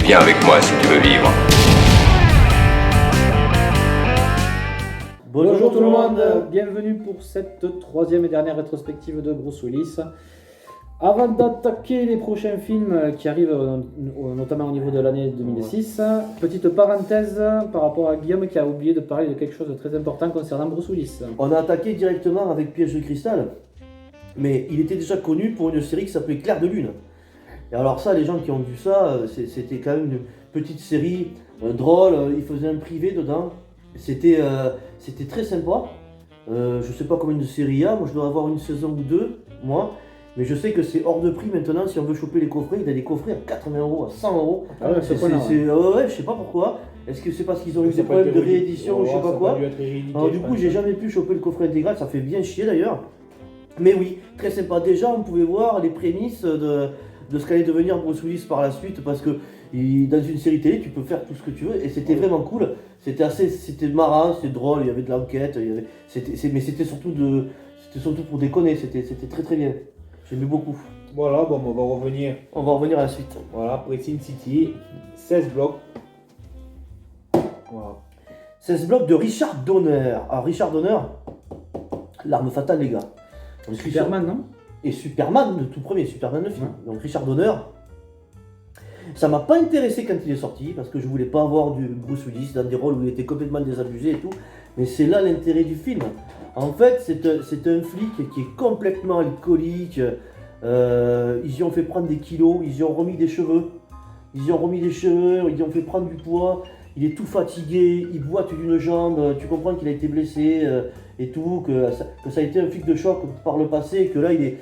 Viens avec moi si tu veux vivre. Bonjour tout le monde, bienvenue pour cette troisième et dernière rétrospective de Bruce Willis. Avant d'attaquer les prochains films qui arrivent, notamment au niveau de l'année 2006, petite parenthèse par rapport à Guillaume qui a oublié de parler de quelque chose de très important concernant Bruce Willis. On a attaqué directement avec Piège de cristal, mais il était déjà connu pour une série qui s'appelait Clair de Lune. Et alors ça, les gens qui ont vu ça, c'était quand même une petite série drôle, il faisait un privé dedans, c'était très sympa. Je sais pas combien de séries il y a, moi je dois avoir une saison ou deux, moi. Mais je sais que c'est hors de prix maintenant, si on veut choper les coffrets, il y a des coffrets à 80 €, à 100 €. Ah ouais, Ouais, je sais pas pourquoi. Est-ce que c'est parce qu'ils ont eu des problèmes de réédition ou je sais pas quoi. Alors du coup, j'ai jamais pu choper le coffret intégral, ça fait bien chier d'ailleurs. Mais oui, très sympa. Déjà, on pouvait voir les prémices de ce qu'allait devenir Bruce Willis par la suite, parce que dans une série télé, tu peux faire tout ce que tu veux, et c'était vraiment cool. C'était marrant, c'était drôle, il y avait de l'enquête, mais c'était surtout pour déconner, c'était très très bien. J'aimais beaucoup. Voilà, bon, on va revenir. On va revenir à la suite. Voilà, après Sin City, 16 blocs. Voilà. 16 blocs de Richard Donner. Alors Richard Donner, l'arme fatale les gars. Donc, Superman, non? Et Superman, le tout premier Superman le film. Ouais. Donc Richard Donner, ça m'a pas intéressé quand il est sorti, parce que je voulais pas avoir du Bruce Willis dans des rôles où il était complètement désabusé et tout. Mais c'est là l'intérêt du film. En fait, c'est un flic qui est complètement alcoolique. Ils y ont fait prendre des kilos, ils y ont remis des cheveux. Ils y ont fait prendre du poids. Il est tout fatigué, il boite d'une jambe. Tu comprends qu'il a été blessé et tout, que ça a été un flic de choc par le passé, et que là il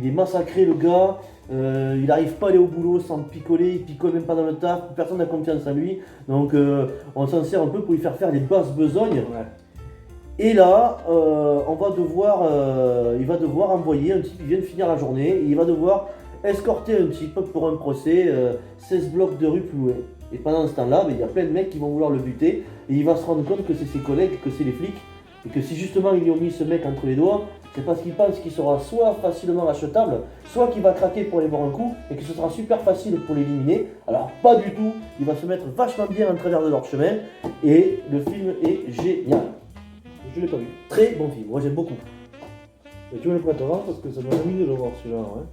est massacré le gars. Il n'arrive pas à aller au boulot sans picoler, il picole même pas dans le taf, personne n'a confiance en lui. Donc on s'en sert un peu pour lui faire les basses besognes. Ouais. Et là, il va devoir envoyer un type, il vient de finir la journée, et il va devoir escorter un type pour un procès, 16 blocs de rue plus loin. Et pendant ce temps-là, il y a plein de mecs qui vont vouloir le buter, et il va se rendre compte que c'est ses collègues, que c'est les flics, et que si justement ils lui ont mis ce mec entre les doigts, c'est parce qu'il pense qu'il sera soit facilement achetable, soit qu'il va craquer pour aller boire un coup, et que ce sera super facile pour l'éliminer. Alors pas du tout, il va se mettre vachement bien en travers de leur chemin, et le film est génial. Je l'ai pas vu. Très bon film, moi j'aime beaucoup. Et tu me le prêteras parce que ça m'a envie de le voir celui-là. Ouais.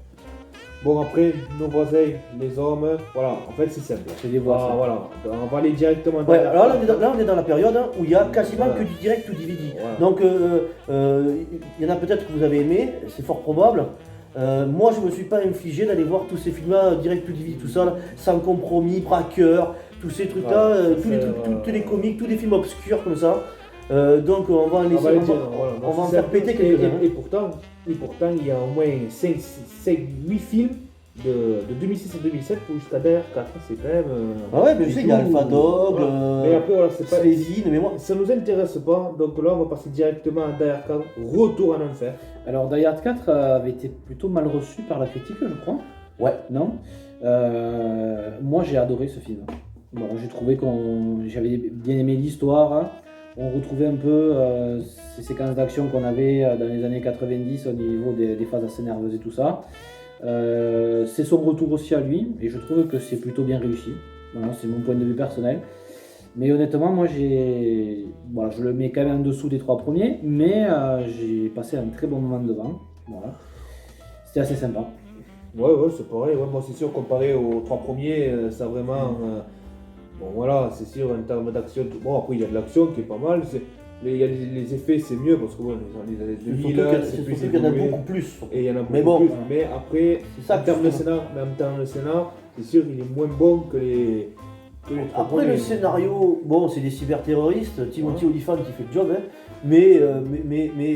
Bon, après, nos voisins, les hommes, voilà, en fait c'est simple. C'est des voix. Voilà, on va aller directement dans alors là on est dans la période où il y a quasiment que du direct ou DVD. Voilà. Donc il y en a peut-être que vous avez aimé, c'est fort probable. Moi je me suis pas infligé d'aller voir tous ces films-là, direct ou DVD, tout ça, là, Sans compromis, Braqueur, tous ces trucs-là, tous les comiques, tous les films obscurs comme ça. Donc on va en laisser, on va en faire péter quelques-uns. Et pourtant il y a au moins 8 films de 2006 à 2007 jusqu'à Die Hard 4, c'est quand même... Ah ouais, mais je sais, il y a Alpha Dog, mais après voilà, c'est pas... Slezine, mais moi... Ça nous intéresse pas, donc là on va passer directement à Die Hard 4, Retour en Enfer. Alors Die Hard 4 avait été plutôt mal reçu par la critique, je crois. Ouais. Non moi j'ai adoré ce film. Bon, j'ai trouvé j'avais bien aimé l'histoire. On retrouvait un peu ces séquences d'action qu'on avait dans les années 90 au niveau des phases assez nerveuses et tout ça. C'est son retour aussi à lui, et je trouve que c'est plutôt bien réussi. Voilà, c'est mon point de vue personnel. Mais honnêtement, moi je le mets quand même en dessous des 3 premiers, mais j'ai passé un très bon moment devant. Voilà. C'était assez sympa. Ouais, c'est pareil. Ouais, moi c'est sûr, comparé aux 3 premiers, ça vraiment... Bon voilà, c'est sûr en termes d'action, bon après il y a de l'action qui est pas mal, il y a les effets c'est mieux parce que bon, les années 2000, c'est plus qu'il y en a beaucoup plus. Et il y en a beaucoup plus, mais après, en termes de scénar, c'est sûr qu'il est moins bon que les... Après le scénario, bon c'est des cyberterroristes, Timothy Olyphant qui fait le job, hein, mais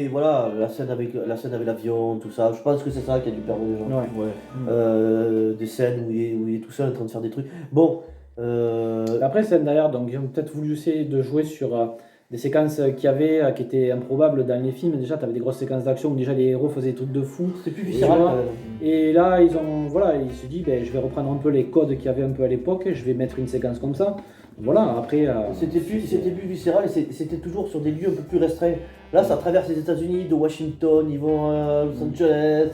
voilà, la scène avec l'avion, tout ça, je pense que c'est ça qui a dû perdre les gens. Ouais. Des scènes où il est tout seul en train de faire des trucs. Bon... Après c'est d'ailleurs, donc ils ont peut-être voulu essayer de jouer sur des séquences qu'il y avait qui étaient improbables dans les films. Déjà tu avais des grosses séquences d'action où déjà les héros faisaient des trucs de fou. C'était plus viscéral. Et là ils se disent je vais reprendre un peu les codes qu'il y avait un peu à l'époque, je vais mettre une séquence comme ça. Voilà, après... C'était plus viscéral, et c'était toujours sur des lieux un peu plus restreints. Là, ça traverse les États-Unis, de Washington, ils vont à Los Angeles,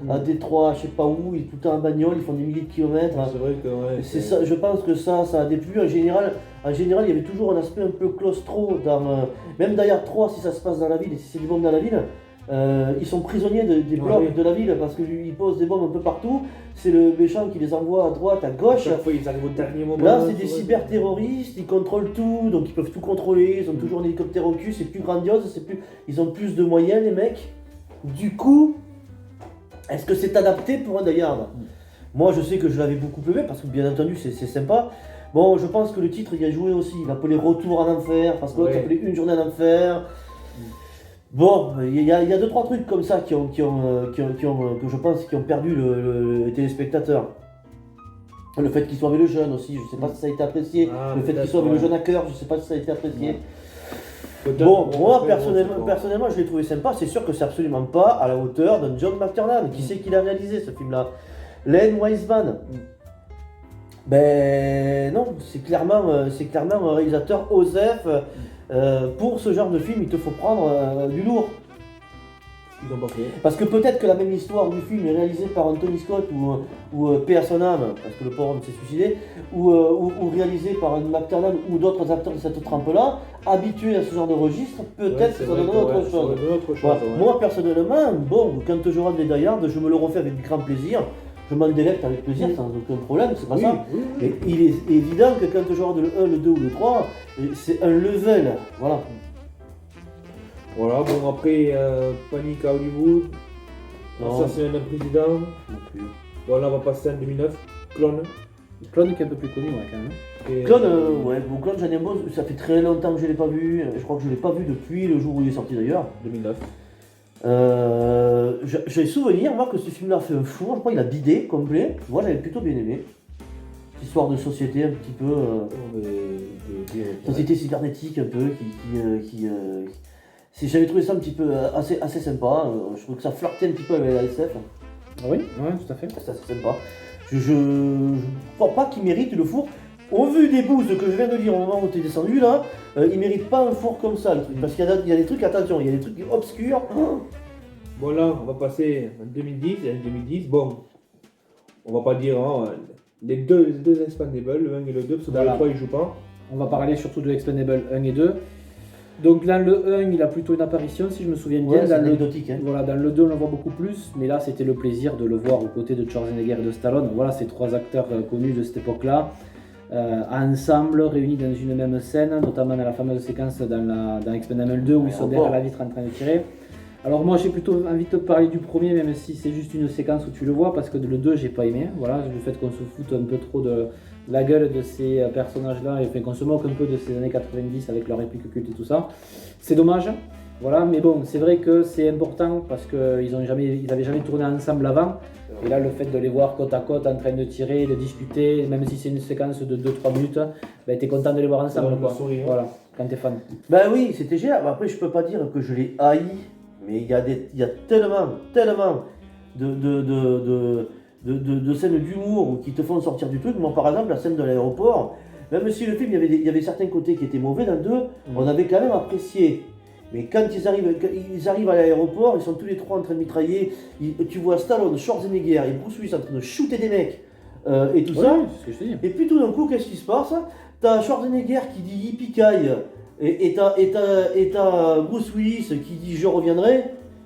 à Détroit, je sais pas où, ils sont tout le temps en bagnole, ils font des milliers de kilomètres. C'est vrai que ouais, C'est ça, je pense que ça a déplu. En général, il y avait toujours un aspect un peu claustro même d'ailleurs 3 si ça se passe dans la ville et si c'est des bombes dans la ville. Ils sont prisonniers des blocs oui. de la ville parce qu'ils posent des bombes un peu partout. C'est le méchant qui les envoie à droite, à gauche. Chaque fois, ils arrivent au dernier moment. Là, c'est des cyberterroristes, ils contrôlent tout, donc ils peuvent tout contrôler. Ils ont toujours un hélicoptère au cul, c'est plus grandiose, ils ont plus de moyens, les mecs. Du coup, est-ce que c'est adapté pour un Die Hard? Moi, je sais que je l'avais beaucoup aimé parce que, bien entendu, c'est sympa. Bon, je pense que le titre, il y a joué aussi. Il l'appelait Retour en enfer parce que l'autre s'appelait Une journée en enfer. Bon, il y a 2-3 trucs comme ça que je pense qui ont perdu les téléspectateurs. Le fait qu'il soit avec le jeune aussi, je sais pas si ça a été apprécié. Le fait qu'il soit avec le jeune hacker, je sais pas si ça a été apprécié. Bon, moi personnellement, je l'ai trouvé sympa. C'est sûr que c'est absolument pas à la hauteur d'un John McTiernan. Qui c'est qui l'a réalisé ce film-là? Len Wiseman. Ben non, c'est clairement un réalisateur OSEF. Pour ce genre de film, il te faut prendre du lourd. Ils ont pas fait. Parce que peut-être que la même histoire du film est réalisée par Anthony Scott ou paix à son âme, parce que le pauvre homme s'est suicidé, ou réalisée par un McTiernan ou d'autres acteurs de cette trempe-là, habitués à ce genre de registre, peut-être que ça donnerait autre chose. Voilà. Moi personnellement, bon, quand je rentre les Die Hard, je me le refais avec grand plaisir. Je m'en délecte avec plaisir, sans aucun problème, c'est pas ça. Et il est évident que quand je rentre le 1, le 2 ou le 3, c'est un level. Voilà. Voilà, bon après, Panique à Hollywood, Non. Assassinat d'un président. Non plus. Bon là on va passer en 2009, Clone. Clone qui est un peu plus connu, ouais, quand même. Et, Clone, ouais, bon, Clone, j'en ai un bon, ça fait très longtemps que je l'ai pas vu. Je crois que je l'ai pas vu depuis le jour où il est sorti d'ailleurs. 2009. J'ai souvenir, moi, que ce film-là a fait un four. Je crois qu'il a bidé complet. Moi, j'avais plutôt bien aimé. Cette histoire de société un petit peu. Société cybernétique un peu j'avais trouvé ça un petit peu assez sympa. Je trouve que ça flirtait un petit peu avec la SF. Ah oui, ouais, tout à fait. C'est assez sympa. Je crois pas qu'il mérite le four. Au vu des boosts que je viens de lire au moment où tu es descendu là, il mérite pas un four comme ça le truc. Parce qu'il y a des trucs, attention, il y a des trucs obscurs. Bon là on va passer en 2010, et en 2010, bon, on va pas dire hein, les deux Expendables, le 1 et le 2, parce que dans Voilà. le 3 ils jouent pas. On va parler surtout de Expendable 1 et 2. Donc là, le 1, il a plutôt une apparition, si je me souviens bien. Ouais, c'est dans, le, anecdotique. Hein. voilà, dans le 2, on le voit beaucoup plus, mais là, c'était le plaisir de le voir aux côtés de Schwarzenegger et de Stallone. Voilà, ces trois acteurs connus de cette époque-là, ensemble, réunis dans une même scène, notamment dans la fameuse séquence dans Expendable 2 où ils sont derrière la vitre en train de tirer. Alors moi, j'ai plutôt envie de te parler du premier, même si c'est juste une séquence où tu le vois, parce que le 2, j'ai pas aimé. Voilà, le fait qu'on se foute un peu trop de la gueule de ces personnages-là, et enfin, qu'on se moque un peu de ces années 90 avec leurs répliques cultes et tout ça. C'est dommage, voilà, mais bon, c'est vrai que c'est important parce qu'ils n'avaient jamais tourné ensemble avant. Et là, le fait de les voir côte à côte en train de tirer, de discuter, même si c'est une séquence de 2-3 minutes, ben, t'es content de les voir ensemble, quoi. Sourire. Voilà, quand t'es fan. Ben oui, c'était génial. Après, je peux pas dire que je l'ai haï, mais il y a tellement de scènes d'humour qui te font sortir du truc. Moi, par exemple, la scène de l'aéroport, même si le film, il y avait certains côtés qui étaient mauvais dans le 2, on avait quand même apprécié. Mais quand ils arrivent à l'aéroport, ils sont tous les trois en train de mitrailler. Tu vois Stallone, Schwarzenegger et Bruce Willis en train de shooter des mecs et tout ça. C'est ce que je te dis. Et puis tout d'un coup, qu'est-ce qui se passe? T'as Schwarzenegger qui dit yippee-ki et t'as Bruce Willis qui dit je reviendrai.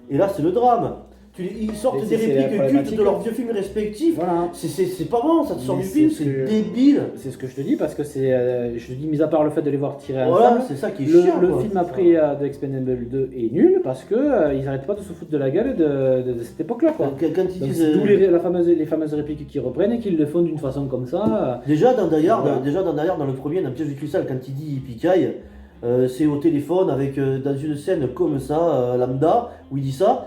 Et là, c'est le drame. Ils sortent des répliques cultes de leurs vieux films respectifs. Voilà. C'est pas bon, ça te sort Mais du film, c'est c'est ce que- débile. C'est ce que je te dis parce que c'est, je te dis, mis à part le fait de les voir tirer Voilà, ensemble, c'est ça qui est le chiant. quoi. film après de Expendable 2 est nul parce que ils n'arrêtent pas de se foutre de la gueule de cette époque-là, quoi. Quand ils Donc, disent. c'est d'où les fameuses répliques qu'ils reprennent et qu'ils le font d'une façon comme ça. Déjà dans Die Hard, Voilà. dans le premier, dans Piège du cristal, quand il dit yippee-ki, c'est au téléphone avec dans une scène comme ça, lambda, où il dit ça.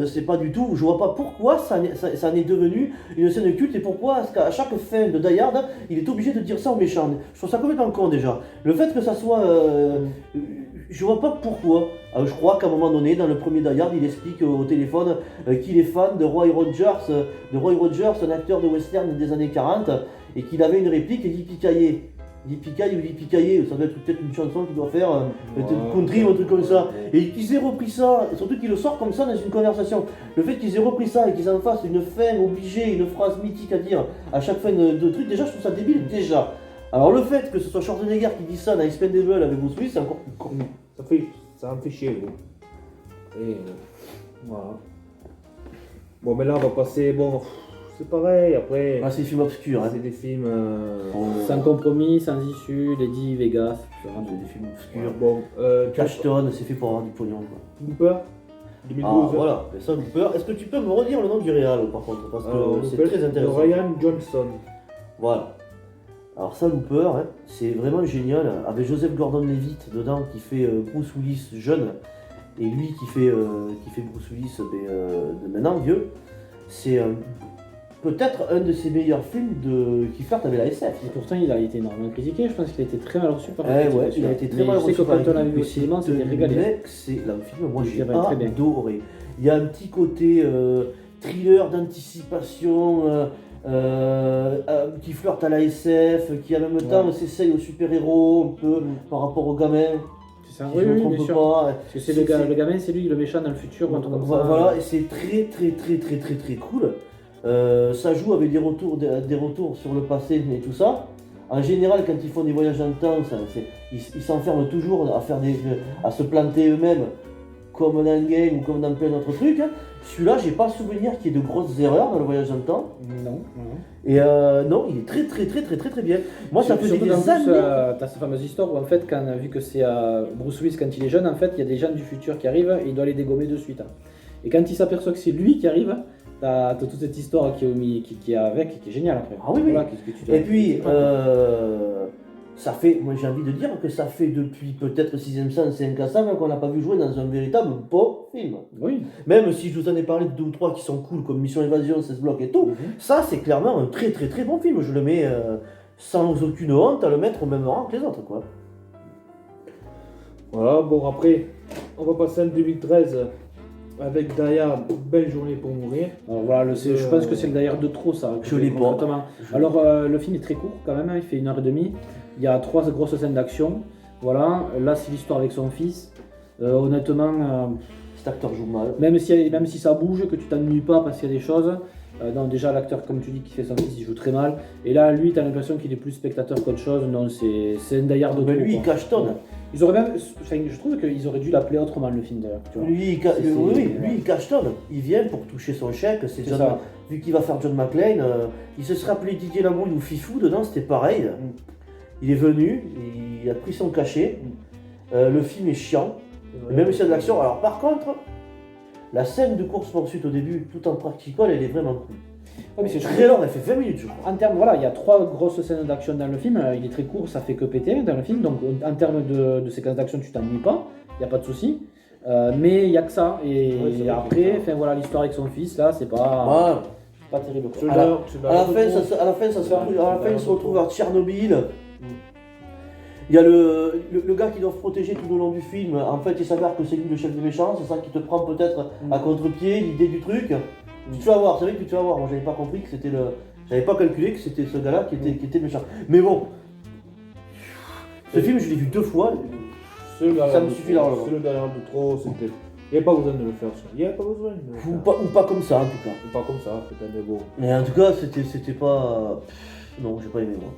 C'est pas du tout, je vois pas pourquoi ça en est devenu une scène culte et pourquoi à chaque fin de Die Hard, il est obligé de dire ça aux méchants. Je trouve ça complètement con déjà. Le fait que ça soit. Je vois pas pourquoi. Je crois qu'à un moment donné, dans le premier Die Hard, il explique au téléphone qu'il est fan de Roy Rogers, un acteur de western des années 40, et qu'il avait une réplique yippee-ki-yay. Yippee-ki-yay, ça doit être peut-être une chanson qu'il doit faire, peut-être country ou un truc comme ça. Et qu'ils aient repris ça, et surtout qu'il le sort comme ça dans une conversation. Le fait qu'ils aient repris ça et qu'ils en fassent une fin obligée, une phrase mythique à dire à chaque fin de truc, déjà je trouve ça débile, déjà. Alors le fait que ce soit Schwarzenegger qui dit ça dans Expendable avec Bruce Willis, c'est encore plus con. Ça me fait chier, gros. Et voilà. Bon, mais là, on va passer. Bon, c'est pareil, après. Ah, c'est des films obscurs, hein. C'est des films. Sans compromis, sans issue, Lady Vegas, etc. C'est des films obscurs. Bon, Cashton, c'est fait pour avoir du pognon, quoi. Looper 2012. Ah, voilà, mais ça, Looper. Est-ce que tu peux me redire le nom du réal, par contre, parce que Alors, c'est Looper, très intéressant. de Ryan Johnson. Voilà. Alors ça, Looper, hein, c'est vraiment génial, avec Joseph Gordon-Levitt dedans, qui fait Bruce Willis jeune, et lui qui fait Bruce Willis de maintenant, vieux. C'est peut-être un de ses meilleurs films qui flirte avec la SF. Et pourtant, il a été énormément critiqué. Je pense qu'il a été très mal reçu par Ouais, il a été très mal reçu. Je sais que quand on l'a vu au cinéma, c'était régalé. Mec, c'est là, le film, moi j'ai très bien. adoré. Il y a un petit côté thriller d'anticipation qui flirte à la SF, qui en même temps s'essaye au super-héros un peu par rapport au gamin. C'est ça, Si oui, je me oui, trompe bien sûr. pas. Parce que c'est le gamin, c'est lui le méchant dans le futur. Un truc comme ça. Voilà, et c'est très cool. Ça joue avec des retours sur le passé et tout ça. En général, quand ils font des voyages dans le temps, ils s'enferment toujours à se planter eux-mêmes, comme dans Endgame ou comme dans plein d'autres trucs. Celui-là, j'ai pas souvenir qu'il y ait de grosses erreurs dans le voyage dans le temps. Non. Et non, il est très bien. Moi, ça faisait des années. T'as cette fameuse histoire où en fait, vu que c'est Bruce Willis quand il est jeune, en fait, il y a des gens du futur qui arrivent et il doit les dégommer de suite. Et quand il s'aperçoit que c'est lui qui arrive, t'as toute cette histoire qui est avec, qui est géniale après. Ah oui, Voilà, oui. qu'est-ce que tu dois- Et puis, ça fait, moi j'ai envie de dire que ça fait depuis peut-être 6ème sens, 5 à 5 qu'on n'a pas vu jouer dans un véritable beau film. Oui. Même si je vous en ai parlé de 2 ou 3 qui sont cool, comme Mission Évasion, 16 blocs et tout, ça c'est clairement un très bon film. Je le mets sans aucune honte à le mettre au même rang que les autres, quoi. Voilà, bon, après, on va passer en 2013 avec Die Hard, Belle journée pour mourir. Alors voilà, je pense que c'est le d'ailleurs de trop ça. Je l'ai pas. Complètement. Alors le film est très court quand même, il fait 1h30. Il y a 3 grosses scènes d'action. Voilà, là c'est l'histoire avec son fils. Honnêtement, Cet acteur joue mal. même si ça bouge, que tu t'ennuies pas parce qu'il y a des choses. Non, déjà l'acteur, comme tu dis, qui fait son fils, il joue très mal. Et là, lui, t'as l'impression qu'il est plus spectateur qu'autre chose. Non, c'est un d'ailleurs de trop. Mais lui, il quoi. cachetonne. Ils auraient même, enfin, je trouve qu'ils auraient dû l'appeler autrement le film d'ailleurs. tu vois. Lui, il cachetonne. Il vient pour toucher son chèque. C'est ça. Vu qu'il va faire John McClane, il se serait appelé Didier Lamouille ou Fifou, dedans c'était pareil. Il est venu, il a pris son cachet. Le film est chiant, même s'il y a de l'action. Alors par contre, la scène de course-poursuite au début, tout en practical, elle est vraiment cool. Ouais, mais c'est Très long, elle fait 20 minutes, je crois. En termes, voilà, il y a 3 grosses scènes d'action dans le film. Il est très court, ça fait que péter dans le film. Donc en termes de séquences d'action, tu t'ennuies pas, il n'y a pas de souci. Mais il n'y a que ça. Et Ouais, c'est vrai après, qu'il y a que enfin, voilà, l'histoire avec son fils, là, c'est pas, Voilà. pas terrible. quoi. C'est À la là- fin, il se retrouve à Tchernobyl. Il y a le gars qui doit protéger tout le long du film. En fait, il s'avère que c'est lui le chef des méchants. C'est ça qui te prend peut-être à contre-pied, l'idée du truc. Tu vas voir, c'est vrai que tu vas voir. Moi, j'avais pas compris que c'était j'avais pas calculé que c'était ce gars-là qui était le méchant. Mais bon, ce film, je l'ai vu 2 fois. Ça me suffit largement. C'est le derrière de trop, c'était. Il n'y a pas besoin de le faire, ça. Il n'y a pas besoin de le faire. Ou pas comme ça, en tout cas. Ou pas comme ça, c'était beau. Mais en tout cas, c'était pas. Non, j'ai pas aimé, moi.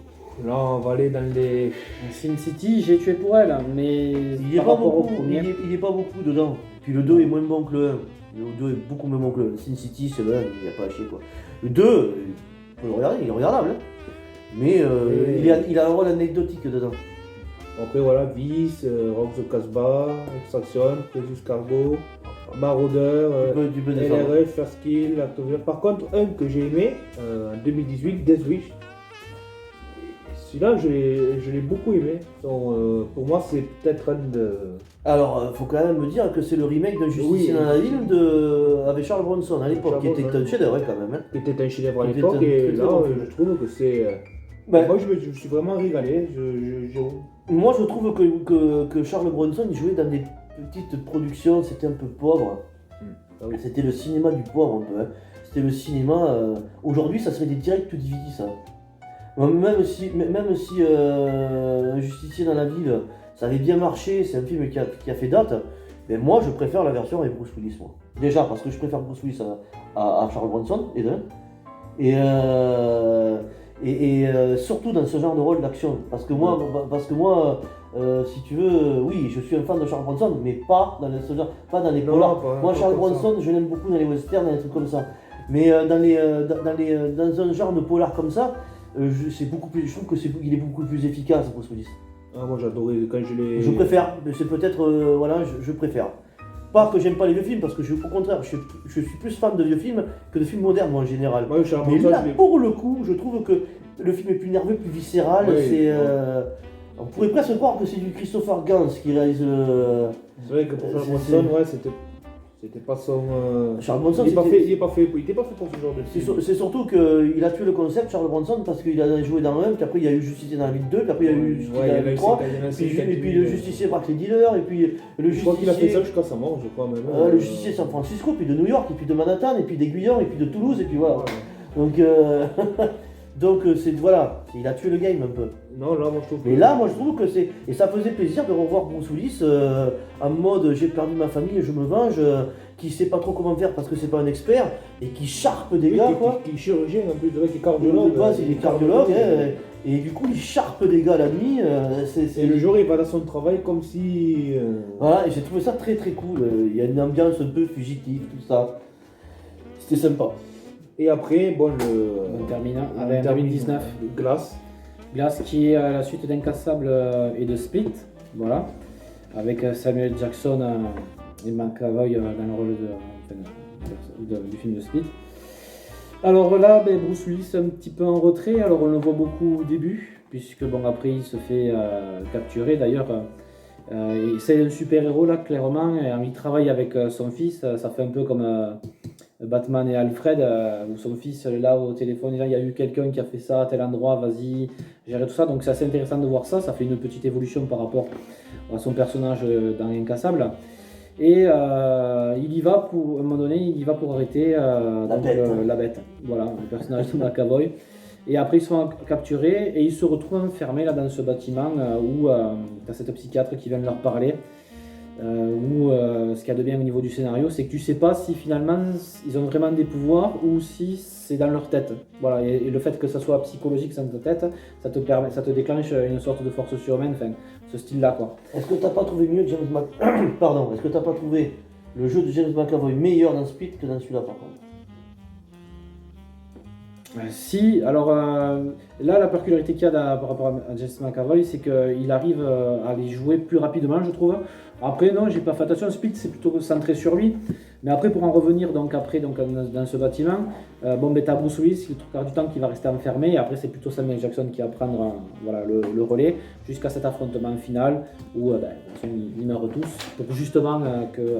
Là, on va aller dans les. Sin City, j'ai tué pour elle, mais Il y est par pas rapport au beaucoup, premier. il est pas beaucoup dedans. Puis le 2 est moins bon que le 1. Le 2 est beaucoup moins bon que le 1. Sin City, c'est le 1, il n'y a pas à chier quoi. Le 2, on peut le regarder, il est regardable. Hein. Mais il a un rôle anecdotique dedans. Après, voilà, Vice, Rock the Casbah, Extraction, Precious Cargo, Marauder, Tu peux descendre. LRF, First Kill, Actover. Par contre, un que j'ai aimé en 2018, Death Wish. Celui-là, je l'ai beaucoup aimé. Donc, pour moi, c'est peut-être un de. Alors, faut quand même me dire que c'est le remake d'un Justicier dans la ville avec Charles Bronson à l'époque, qui était un chef-d'œuvre quand même. Hein. C'était un chef-d'œuvre à C'était l'époque, un et très, très là, bon film. je trouve que c'est. Ben, Moi, je me suis vraiment régalé. Moi, je trouve que Charles Bronson il jouait dans des petites productions, c'était un peu pauvre. Ah oui. C'était le cinéma du pauvre un peu. Hein. C'était le cinéma. Aujourd'hui, ça serait des direct to DVD, ça. Même si Un justicier dans la ville, ça avait bien marché, c'est un film qui a fait date, mais moi je préfère la version avec Bruce Willis, moi. Déjà parce que je préfère Bruce Willis à Charles Bronson, surtout dans ce genre de rôle d'action. Parce que moi, si tu veux, oui, je suis un fan de Charles Bronson, mais pas dans les polars. Moi, Charles Bronson, je l'aime beaucoup dans les westerns, dans les trucs comme ça. Mais dans un genre de polar comme ça, je trouve qu'il est beaucoup plus efficace, Bruce Willis. Ah, moi j'adorais quand je l'ai. Je préfère, c'est peut-être, je préfère. Pas que j'aime pas les vieux films, parce que au contraire, je suis plus fan de vieux films que de films modernes, moi, en général. Ouais, mais là, pour le coup, je trouve que le film est plus nerveux, plus viscéral. Oui, on pourrait presque croire que c'est du Christopher Gans qui réalise le. C'est vrai que pour Charles Bronson, ouais, c'était pas son. Charles Bronson, il était pas fait pour ce genre de film. C'est surtout qu'il a tué le concept, Charles Bronson, parce qu'il a joué dans le 1, puis après il y a eu Justicier dans la ville 2, puis après il y a eu Justicier dans la ville 3, et puis le Justicier braque les dealers, et puis le Je crois qu'il a fait ça Justicier. jusqu'à sa mort, je crois même. Le Justicier de San Francisco, puis de New York, et puis de Manhattan, et puis d'Aiguillon, et puis de Toulouse, et puis voilà. Donc voilà, il a tué le game un peu. Non, là, moi je trouve. Mais là, moi je trouve que c'est. Et ça faisait plaisir de revoir Bruce Willis en mode j'ai perdu ma famille et je me venge, qui sait pas trop comment faire parce que c'est pas un expert, et qui charpe des gars, quoi. Qui est chirurgien en plus, qui est cardiologue. De base, il est cardiologue, et du coup, il charpe des gars la nuit. Et le jour, il va dans son travail comme si. Voilà, et j'ai trouvé ça très très cool. Il y a une ambiance un peu fugitive, tout ça. C'était sympa. Et après, bon, On termine avec 2019. Glace. Glace qui est à la suite d'Incassable et de Split, voilà, avec Samuel Jackson et McAvoy dans le rôle du film de Split. Alors là, Bruce Willis un petit peu en retrait, alors on le voit beaucoup au début, puisque bon après il se fait capturer d'ailleurs. C'est un super héros là, clairement, et il travaille avec son fils, ça fait un peu comme Batman et Alfred, où son fils là au téléphone, il y a eu quelqu'un qui a fait ça à tel endroit, vas-y, gérer tout ça. Donc c'est assez intéressant de voir ça, ça fait une petite évolution par rapport à son personnage dans Incassable. Et il y va pour, à un moment donné, il y va pour arrêter la bête, voilà, le personnage de McAvoy. Et après ils sont capturés et ils se retrouvent enfermés là dans ce bâtiment où tu as cette psychiatre qui vient de leur parler. Ce qu'il y a de bien au niveau du scénario, c'est que tu sais pas si finalement ils ont vraiment des pouvoirs ou si c'est dans leur tête. Voilà, et le fait que ça soit psychologique dans ta tête, ça te déclenche une sorte de force surhumaine, enfin, ce style-là, quoi. Est-ce que t'as pas trouvé mieux James Pardon, est-ce que t'as pas trouvé le jeu de James McAvoy meilleur dans Split que dans celui-là, par contre? Si, alors là, la particularité qu'il y a par rapport à James McAvoy, c'est qu'il arrive à les jouer plus rapidement, je trouve. Après, non, j'ai pas fait attention, Split, c'est plutôt centré sur lui. Mais après, pour en revenir donc dans ce bâtiment, t'as Bruce Willis, le trois quarts du temps, qui va rester enfermé. Et après, c'est plutôt Samuel Jackson qui va prendre le relais jusqu'à cet affrontement final où ils meurent tous. Pour justement que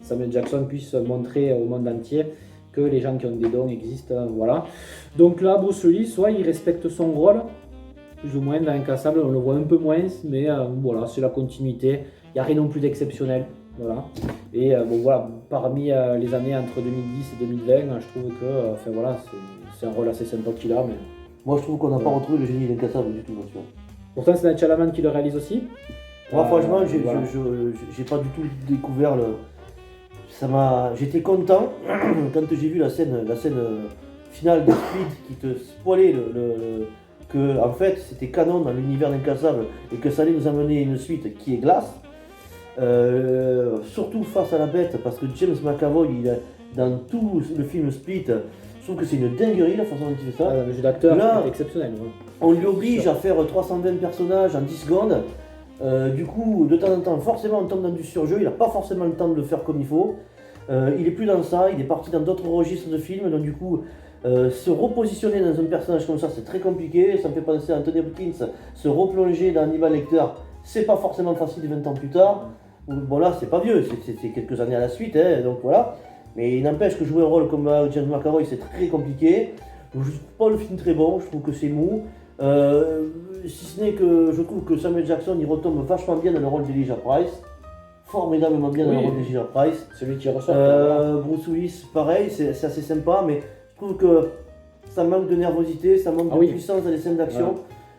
Samuel Jackson puisse montrer au monde entier que les gens qui ont des dons existent, voilà. Donc là, Bruce Willis, soit il respecte son rôle, plus ou moins dans Incassable, on le voit un peu moins, mais voilà, c'est la continuité, il n'y a rien non plus d'exceptionnel, voilà. Et parmi les années entre 2010 et 2020, je trouve que, c'est un rôle assez sympa qu'il a, mais... Moi, je trouve qu'on n'a pas retrouvé le génie d'Incassable du tout, monsieur. Pourtant, c'est Night Shyamalan qui le réalise aussi. Moi, franchement, j'ai voilà. pas du tout découvert le... J'étais content quand j'ai vu la scène finale de Speed qui te spoilait que en fait c'était canon dans l'univers d'Incassable et que ça allait nous amener une suite qui est Glace. Surtout face à la bête, parce que James McAvoy, dans tout le film Split, je trouve que c'est une dinguerie la façon dont il fait ça. Le jeu d'acteur Là, est exceptionnel. Ouais. On lui oblige à faire 320 personnages en 10 secondes. Du coup, de temps en temps, forcément, on tombe dans du surjeu. Il n'a pas forcément le temps de le faire comme il faut. Il est plus dans ça, il est parti dans d'autres registres de films. Donc, du coup, se repositionner dans un personnage comme ça, c'est très compliqué. Ça me fait penser à Anthony Hopkins. Se replonger dans Hannibal Lecter, c'est pas forcément facile 20 ans plus tard. Bon, là, c'est pas vieux, c'est quelques années à la suite. Donc voilà. Mais il n'empêche que jouer un rôle comme James McAvoy, c'est très compliqué. Donc, je trouve pas le film très bon, je trouve que c'est mou. Si ce n'est que je trouve que Samuel Jackson il retombe vachement bien dans le rôle d'Elijah Price, formidablement bien dans le rôle d'Elijah Price. Celui qui ressort. Bruce Willis, pareil, c'est assez sympa, mais je trouve que ça manque de nervosité, ça manque Ah de oui. puissance dans les scènes d'action.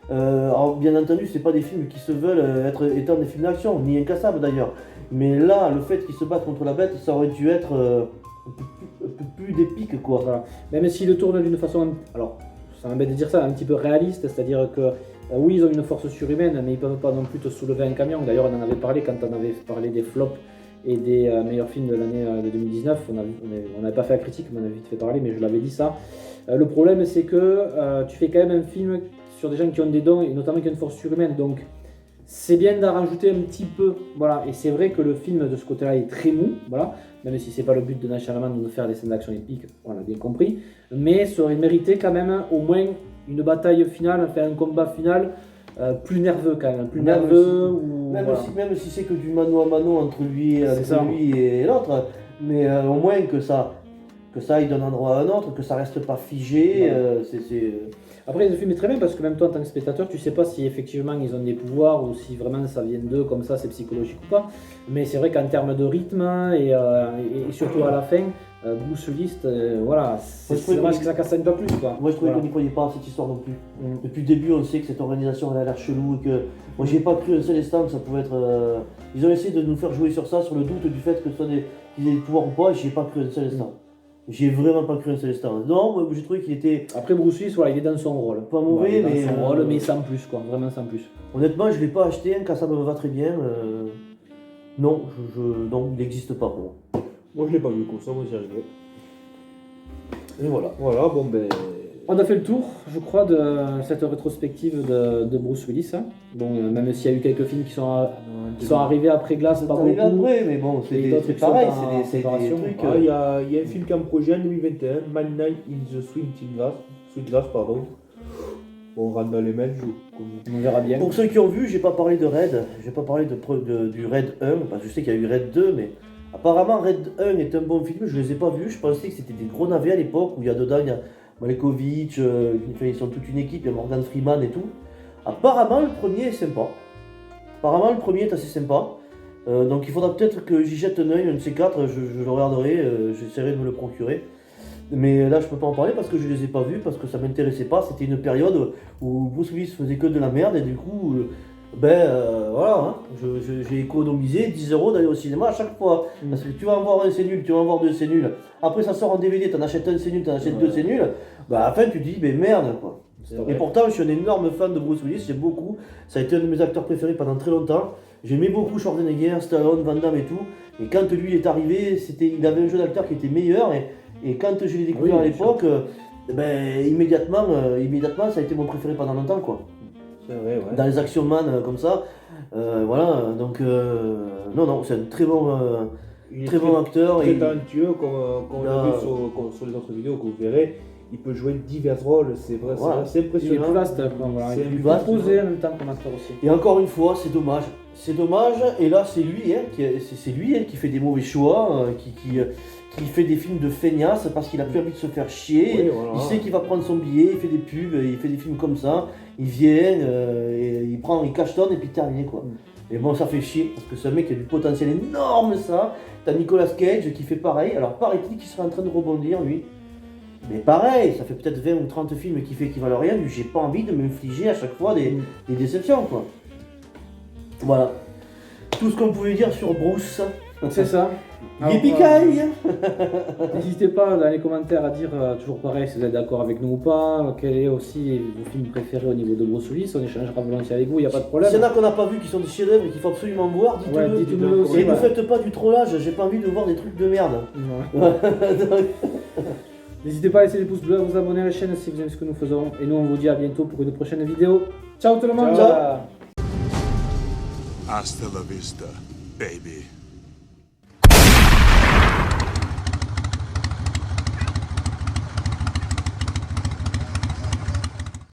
Alors bien entendu, c'est pas des films qui se veulent étant des films d'action, ni incassables d'ailleurs. Mais là, le fait qu'ils se battent contre la bête, ça aurait dû être un peu plus d'épique quoi. Voilà. Même s'ils le tournent d'une façon, alors ça m'embête de dire ça, un petit peu réaliste, c'est-à-dire que oui, ils ont une force surhumaine, mais ils peuvent pas non plus te soulever un camion. D'ailleurs, on en avait parlé quand on avait parlé des flops et des meilleurs films de l'année de 2019. On n'avait pas fait la critique, mais on avait vite fait parler, mais je l'avais dit ça. Le problème, c'est que tu fais quand même un film sur des gens qui ont des dons et notamment qui ont une force surhumaine. Donc, c'est bien d'en rajouter un petit peu. Voilà. Et c'est vrai que le film de ce côté-là est très mou. Voilà. Même si c'est pas le but de Night Shyamalan de nous faire des scènes d'action épiques, on l'a bien compris. Mais ça aurait mérité quand même au moins une bataille finale, enfin un combat final plus nerveux quand même, plus Même nerveux. Même si c'est que du mano à mano entre lui ça. et l'autre, mais au moins que ça aille d'un endroit à un autre, que ça reste pas figé. Après, le film est très bien parce que même toi, en tant que spectateur, tu sais pas si effectivement ils ont des pouvoirs ou si vraiment ça vient d'eux, comme ça, c'est psychologique ou pas. Mais c'est vrai qu'en termes de rythme et surtout à la fin, Bruce Willis, voilà, c'est dommage que ça castagne pas plus. Quoi. Moi je trouvais Voilà. qu'on n'y croyait pas à cette histoire non plus. Depuis le début, on sait que cette organisation elle a l'air chelou et que moi j'ai pas cru un seul instant que ça pouvait être. Ils ont essayé de nous faire jouer sur ça, sur le doute du fait que ce soit qu'ils aient des pouvoirs ou pas, et j'ai pas cru un seul instant. J'ai vraiment pas cru un seul instant. Non, moi j'ai trouvé qu'il était Après, Bruce Willis, voilà, il est dans son rôle. pas mauvais, Voilà, il est mais. dans son rôle, mais sans plus, quoi, vraiment sans plus. Honnêtement, je l'ai pas acheté, car ça me va très bien. Non, non, il n'existe pas pour moi. Moi je l'ai pas vu comme ça, moi j'y arrivais. Et voilà. Voilà, bon ben. On a fait le tour, je crois, de cette rétrospective de Bruce Willis. Hein. Bon, même s'il y a eu quelques films qui sont arrivés après Glace, pas Ça arrive beaucoup. après, mais bon, Et d'autres c'est qui sont pareil, en c'est des préparation. trucs. Il y a un film qui est en projet en 2021, Midnight in the Sweet Grass, pardon. On rentre dans les mails, On verra bien. Pour ceux qui ont vu, j'ai pas parlé de Raid, j'ai pas parlé du Raid 1, parce que je sais qu'il y a eu Raid 2, mais apparemment Raid 1 est un bon film, je les ai pas vus, je pensais que c'était des gros navets à l'époque, où il y a dedans, il y a Malkovich, ils sont toute une équipe, il y a Morgan Freeman et tout. Apparemment le premier est sympa, apparemment le premier est assez sympa, donc il faudra peut-être que j'y jette un œil, un de ces quatre, je le regarderai, j'essaierai de me le procurer. Mais là je peux pas en parler parce que je les ai pas vus, parce que ça m'intéressait pas, c'était une période où Bruce Willis faisait que de la merde et du coup voilà, hein, j'ai économisé 10 € d'aller au cinéma à chaque fois. Parce que tu vas en voir un c'est nul, tu vas en voir deux c'est nul. Après ça sort en DVD, t'en achètes un c'est nul, t'en achètes deux c'est nul. Bah à la fin tu te dis mais merde quoi. Et pourtant je suis un énorme fan de Bruce Willis, j'aime beaucoup. Ça a été un de mes acteurs préférés pendant très longtemps. J'aimais beaucoup Schwarzenegger, Stallone, Van Damme et tout. Et quand lui est arrivé, il avait un jeu d'acteur qui était meilleur. Et quand je l'ai découvert à l'époque, immédiatement ça a été mon préféré pendant longtemps quoi. C'est vrai, ouais. Dans les Action Man comme ça, voilà, donc non, c'est un très bon acteur. Très talentueux, comme on l'a vu sur les autres vidéos que vous verrez. Il peut jouer divers rôles, c'est vrai, Voilà. c'est Il est impressionnant. plus vaste, voilà. C'est Il est plus plus vaste, posé en même temps comme acteur aussi. Et encore une fois, c'est dommage. C'est dommage, et là c'est lui, qui fait des mauvais choix, qui fait des films de feignasse parce qu'il a plus envie de se faire chier. Oui, voilà. Il sait qu'il va prendre son billet, il fait des pubs, il fait des films comme ça, il vient, et il cachetonne et puis terminé quoi. Et bon, ça fait chier parce que c'est un mec qui a du potentiel énorme ça. T'as Nicolas Cage qui fait pareil, alors paraît-il qu'il serait en train de rebondir lui. Mais pareil, ça fait peut-être 20 ou 30 films qui valent rien, j'ai pas envie de m'infliger à chaque fois des déceptions quoi. Voilà. Tout ce qu'on pouvait dire sur Bruce. C'est ça. Yippee-ki-yay. N'hésitez pas dans les commentaires à dire toujours pareil si vous êtes d'accord avec nous ou pas, quel est aussi vos films préférés au niveau de Bruce Willis, on échangera volontiers avec vous, il n'y a pas de problème. S'il y en a qu'on n'a pas vu qui sont des chefs-d'œuvre et qu'il faut absolument voir, dites-le. Ouais, dites-le aussi, Et ne ouais. faites pas du trollage, j'ai pas envie de voir des trucs de merde. Ouais. N'hésitez pas à laisser des pouces bleus, à vous abonner à la chaîne si vous aimez ce que nous faisons. Et nous on vous dit à bientôt pour une prochaine vidéo. Ciao tout le monde. Ciao. Hasta la vista, baby.